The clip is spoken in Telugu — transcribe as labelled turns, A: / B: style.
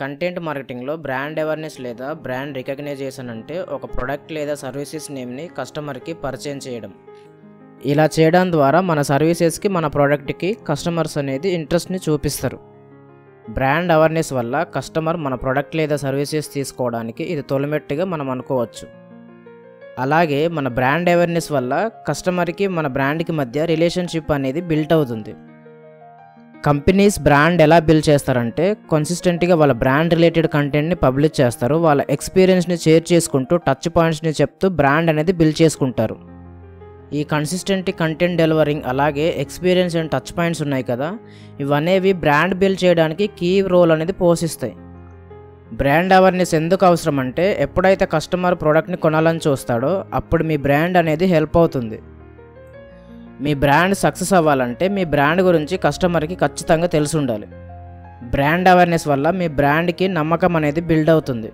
A: కంటెంట్ మార్కెటింగ్లో బ్రాండ్ అవేర్నెస్ లేదా బ్రాండ్ రికగ్నైజేషన్ అంటే ఒక ప్రొడక్ట్ లేదా సర్వీసెస్ నేమ్ని కస్టమర్కి పరిచయం చేయడం. ఇలా చేయడం ద్వారా మన సర్వీసెస్కి మన ప్రోడక్ట్కి కస్టమర్స్ అనేది ఇంట్రెస్ట్ని చూపిస్తారు. బ్రాండ్ అవేర్నెస్ వల్ల కస్టమర్ మన ప్రోడక్ట్ లేదా సర్వీసెస్ తీసుకోవడానికి ఇది తొలిమెట్టుగా మనం అనుకోవచ్చు. అలాగే మన బ్రాండ్ అవేర్నెస్ వల్ల కస్టమర్కి మన బ్రాండ్కి మధ్య రిలేషన్షిప్ అనేది బిల్ట్ అవుతుంది. కంపెనీస్ బ్రాండ్ ఎలా బిల్డ్ చేస్తారంటే కన్సిస్టెంట్గా వాళ్ళ బ్రాండ్ రిలేటెడ్ కంటెంట్ని పబ్లిష్ చేస్తారు. వాళ్ళ ఎక్స్పీరియన్స్ని షేర్ చేసుకుంటూ టచ్ పాయింట్స్ని చెప్తూ బ్రాండ్ అనేది బిల్డ్ చేసుకుంటారు. ఈ కన్సిస్టెంట్ కంటెంట్ డెలివరింగ్ అలాగే ఎక్స్పీరియన్స్ అండ్ టచ్ పాయింట్స్ ఉన్నాయి కదా, ఇవనేవి బ్రాండ్ బిల్డ్ చేయడానికి కీ రోల్ అనేది పోషిస్తాయి. బ్రాండ్ అవేర్నెస్ ఎందుకు అవసరం అంటే ఎప్పుడైతే కస్టమర్ ప్రోడక్ట్ని కొనాలని చూస్తాడో అప్పుడు మీ బ్రాండ్ అనేది హెల్ప్ అవుతుంది. మీ బ్రాండ్ సక్సెస్ అవ్వాలంటే మీ బ్రాండ్ గురించి కస్టమర్కి ఖచ్చితంగా తెలిసి ఉండాలి. బ్రాండ్ అవేర్నెస్ వల్ల మీ బ్రాండ్కి నమ్మకం అనేది బిల్డ్ అవుతుంది.